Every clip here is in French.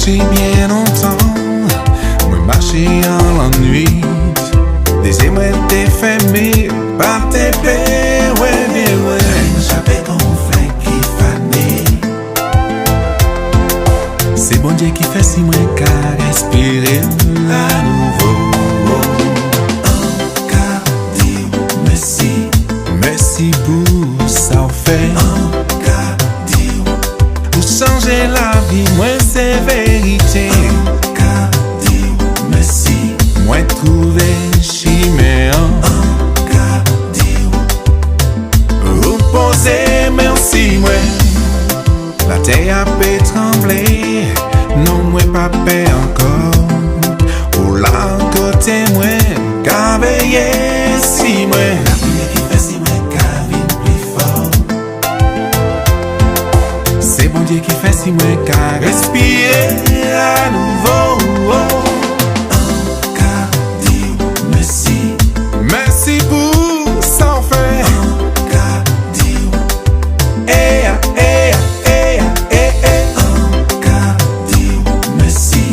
marché bien longtemps, moi marché en la nuit. Des moi t'es fermé, pas tes pères, ouais, bien ouais. J'avais qu'on fait qui fané. C'est bon Dieu qui fait si moi qu'à respirer à nouveau. Encore dire merci. Merci pour ça on fait. Encore dire. Pour changer la vie, moi c'est vérité. Encore dire merci. Moi trouver chimère. Encore dire. Vous posez merci moi. La terre a peut trembler. Non moi pas peur encore. Ou là côté moi qu'a veillé si moi. La prière qui fait si moi qu'à vivre plus fort. C'est bon Dieu qui fait si moi qu'à respirer à nouveau. Encore dire merci. Merci pour ça on fait. Encore dire. Eh, eh, eh, eh, eh. Encore dire merci.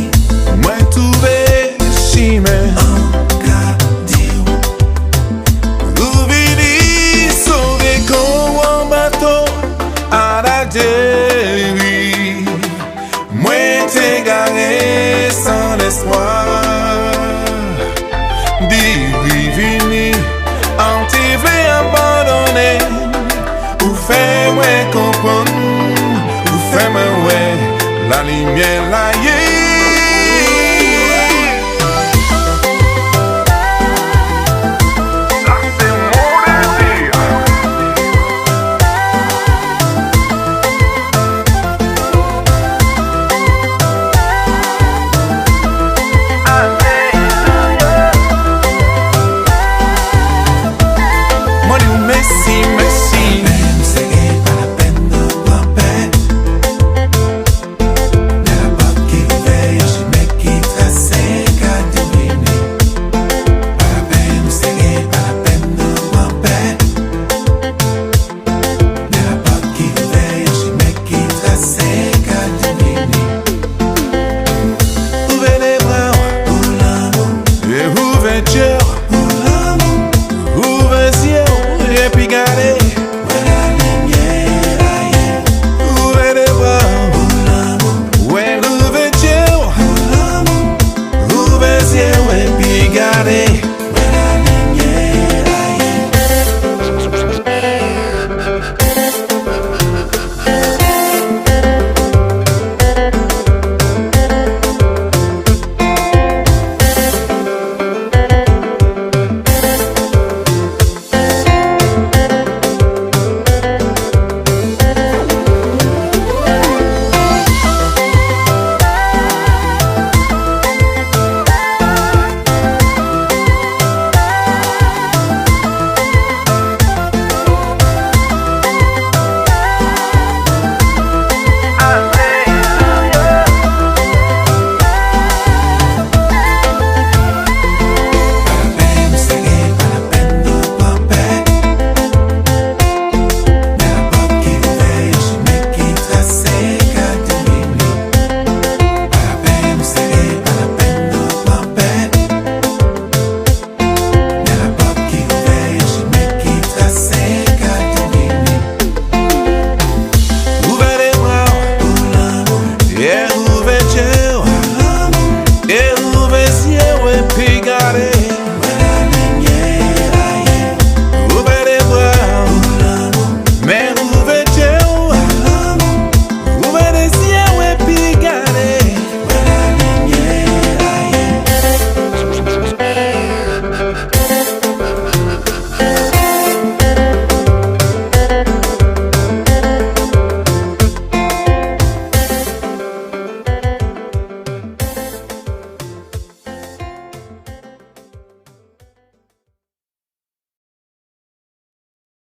Moi trouvé chimé. Encore dire. Vous vivez sauvé comme un bateau à la dérive. Moi t'ai garé sans espoir. Divini, en t'y voulait abandonner. Ou fait-moi comprendre. Ou fait-moi ouais, la lumière là y est. Moi, nous merci.